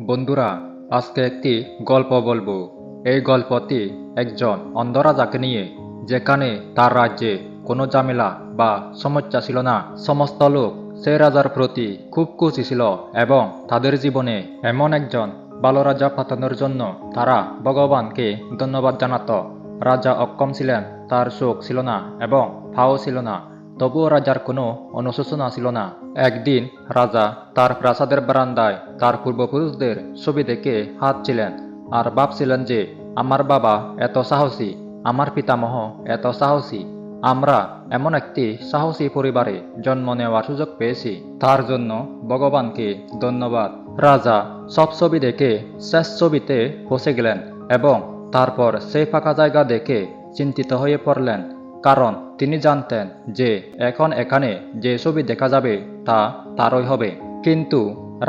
বন্ধুরা, আজকে একটি গল্প বলবো। এই গল্পটি একজন অন্ধ রাজাকে নিয়ে, যেখানে তার রাজ্যে কোনো ঝামেলা বা সমস্যা ছিল না। সমস্ত লোক সেই রাজার প্রতি খুব খুশি ছিল এবং তাদের জীবনে এমন একজন ভালো রাজা পাঠানোর জন্য তারা ভগবানকে ধন্যবাদ জানাতো। রাজা অক্ষম ছিলেন, তার চোখ ছিল না এবং পাও ছিল না, তবুও রাজার কোনো অনুশোচনা ছিল না। একদিন রাজা তার প্রাসাদের বারান্দায় তার পূর্বপুরুষদের ছবি দেখে হাঁটছিলেন আর ভাবছিলেন যে আমার বাবা এত সাহসী, আমার পিতামহ এত সাহসী, আমরা এমন একটি সাহসী পরিবারে জন্ম নেওয়ার সুযোগ পেয়েছি, তার জন্য ভগবানকে ধন্যবাদ। রাজা সব ছবি দেখে শেষ ছবিতে পৌঁছে গেলেন এবং তারপর সেই ফাঁকা জায়গা দেখে চিন্তিত হয়ে পড়লেন, কারণ তিনি জানতেন যে এখন এখানে যে ছবি দেখা যাবে তা তারই হবে। কিন্তু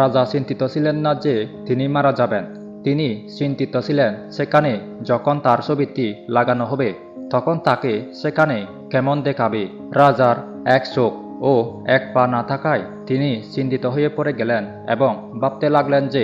রাজা চিন্তিত ছিলেন না যে তিনি মারা যাবেন। তিনি চিন্তিত ছিলেন সেখানে যখন তার ছবিটি লাগানো হবে তখন তাকে সেখানে কেমন দেখাবে। রাজার এক চোখ ও এক পা না থাকায় তিনি চিন্তিত হয়ে পড়ে গেলেন এবং ভাবতে লাগলেন যে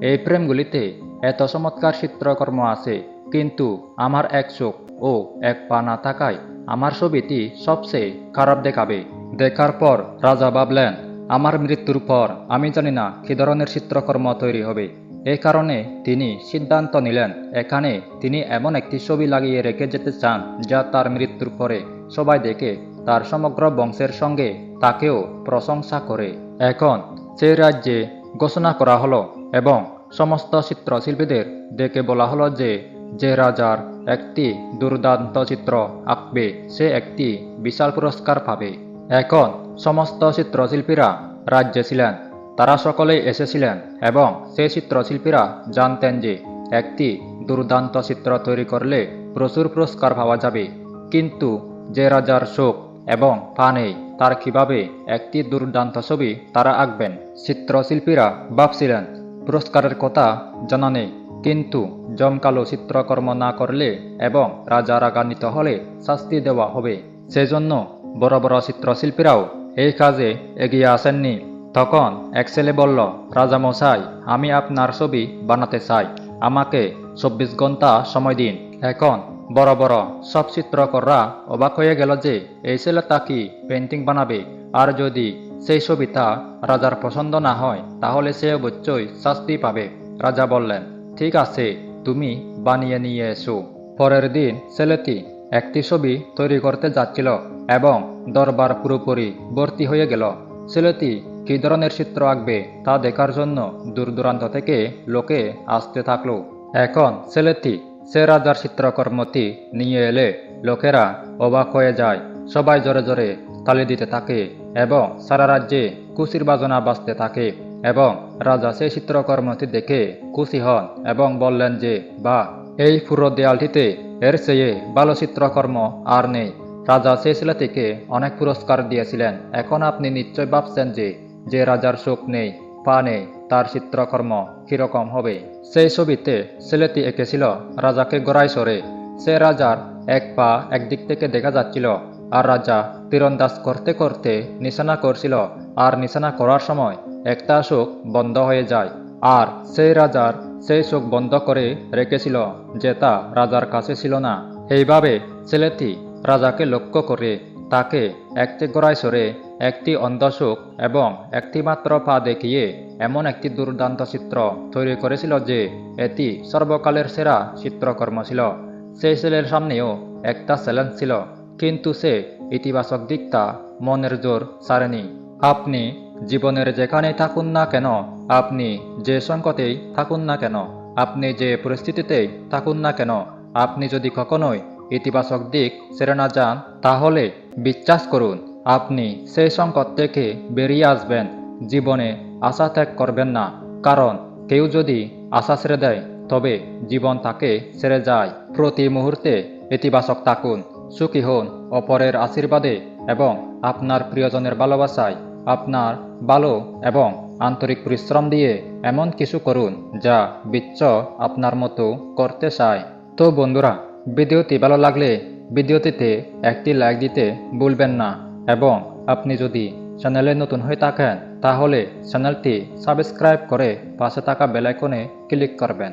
এই ফ্রেমগুলিতে এত চমৎকার চিত্রকর্ম আছে, কিন্তু আমার এক চোখ ও এক পা না থাকায় আমার ছবিটি সবচেয়ে খারাপ দেখাবে। দেখার পর রাজা ভাবলেন, আমার মৃত্যুর পর আমি জানি না কী ধরনের চিত্রকর্ম তৈরি হবে। এই কারণে তিনি সিদ্ধান্ত নিলেন এখানে তিনি এমন একটি ছবি লাগিয়ে রেখে যেতে চান যা তার মৃত্যুর পরে সবাই দেখে তার সমগ্র বংশের সঙ্গে তাকেও প্রশংসা করে। এখন সেই রাজ্যে ঘোষণা করা হলো এবং সমস্ত চিত্রশিল্পীদের ডেকে বলা হলো যে যে রাজার একটি দুর্দান্ত চিত্র আঁকবে সে একটি বিশাল পুরস্কার পাবে। এখন সমস্ত চিত্রশিল্পীরা রাজ্যে ছিলেন, তারা সকলেই এসেছিলেন এবং সেই চিত্রশিল্পীরা জানতেন যে একটি দুর্দান্ত চিত্র তৈরি করলে প্রচুর পুরস্কার পাওয়া যাবে। কিন্তু যে রাজার চোখ এবং পা নেই তার কিভাবে একটি দুর্দান্ত ছবি তারা আঁকবেন? চিত্রশিল্পীরা ভাবছিলেন পুরস্কারের কথা জানা নেই, কিন্তু জমকালো চিত্রকর্ম না করলে এবং রাজা রাগান্বিত হলে শাস্তি দেওয়া হবে। সেজন্য বড় বড় চিত্রশিল্পীরাও এই কাজে এগিয়ে আসেননি। তখন এক ছেলে বলল, রাজামশাই, আমি আপনার ছবি বানাতে চাই, আমাকে 24 ঘন্টা সময় দিন। এখন বড় বড় সব চিত্রকররা অবাক হয়ে গেল যে এই ছেলেটা কি পেন্টিং বানাবে, আর যদি সেই ছবিটা রাজার পছন্দ না হয় তাহলে সে অবশ্যই শাস্তি পাবে। রাজা বললেন, ঠিক আছে, তুমি বানিয়ে নিয়ে এসো। পরের দিন ছেলেটি একটি ছবি তৈরি করতে যাচ্ছিল এবং দরবার পুরোপুরি ভর্তি হয়ে গেল। ছেলেটি কী ধরনের চিত্র আঁকবে তা দেখার জন্য দূর দূরান্ত থেকে লোকে আসতে থাকলো। এখন ছেলেটি সে রাজার চিত্রকর্মটি নিয়ে এলে লোকেরা অবাক হয়ে যায়, সবাই জোরে জোরে তালি দিতে থাকে এবং সারা রাজ্যে খুশির বাজনা বাজতে থাকে। এবং রাজা সেই চিত্রকর্মটি দেখে খুশি হন এবং বললেন যে বাহ, এই পুরো দেয়ালটিতে এর চেয়ে ভালো চিত্রকর্ম আর নেই। রাজা সেই ছেলেটিকে অনেক পুরস্কার দিয়েছিলেন। এখন আপনি নিশ্চয় ভাবছেন যে যে রাজার চোখ নেই, পা নেই, তার চিত্রকর্ম কিরকম হবে। সেই ছবিতে ছেলেটি এঁকেছিল রাজাকে গড়াই সরে। সে রাজার এক পা একদিক থেকে দেখা যাচ্ছিল আর রাজা তীরন্দাজ করতে করতে নিশানা করছিল, আর নিশানা করার সময় একটা চোখ বন্ধ হয়ে যায়, আর সেই রাজার সেই চোখ বন্ধ করে রেখেছিল যেটা রাজার কাছে ছিল না। এইভাবে ছেলেটি রাজাকে লক্ষ্য করে তাকে একটি গড়াই সরে, একটি অন্ধ চোখ এবং একটি মাত্র পা দেখিয়ে এমন একটি দুর্দান্ত চিত্র তৈরি করেছিল যে এটি সর্বকালের সেরা চিত্রকর্ম ছিল। সেই ছেলের সামনেও একটা চ্যালেঞ্জ ছিল, কিন্তু সে ইতিবাচক দিকটা মনের জোর ছাড়েনি। আপনি জীবনের যেখানেই থাকুন না কেন, আপনি যে সংকটেই থাকুন না কেন, আপনি যে পরিস্থিতিতেই থাকুন না কেন, আপনি যদি কখনোই ইতিবাচক দিক ছেড়ে না যান তাহলে বিশ্বাস করুন আপনি সেই সংকট থেকে বেরিয়ে আসবেন। জীবনে আশা ত্যাগ করবেন না, কারণ কেউ যদি আশা ছেড়ে দেয় তবে জীবন তাকে ছেড়ে যায়। প্রতি মুহূর্তে ইতিবাচক থাকুন, সুখী হন অপরের আশীর্বাদে এবং আপনার প্রিয়জনের ভালোবাসায়। আপনার ভালো এবং আন্তরিক পরিশ্রম দিয়ে এমন কিছু করুন যা বিশ্ব আপনার মতো করতে চায়। তো বন্ধুরা, ভিডিওটি ভালো লাগলে ভিডিওটিতে একটি লাইক দিতে ভুলবেন না, এবং আপনি যদি চ্যানেলে নতুন হয়ে থাকেন তাহলে চ্যানেলটি সাবস্ক্রাইব করে পাশে থাকা বেল আইকনে ক্লিক করবেন।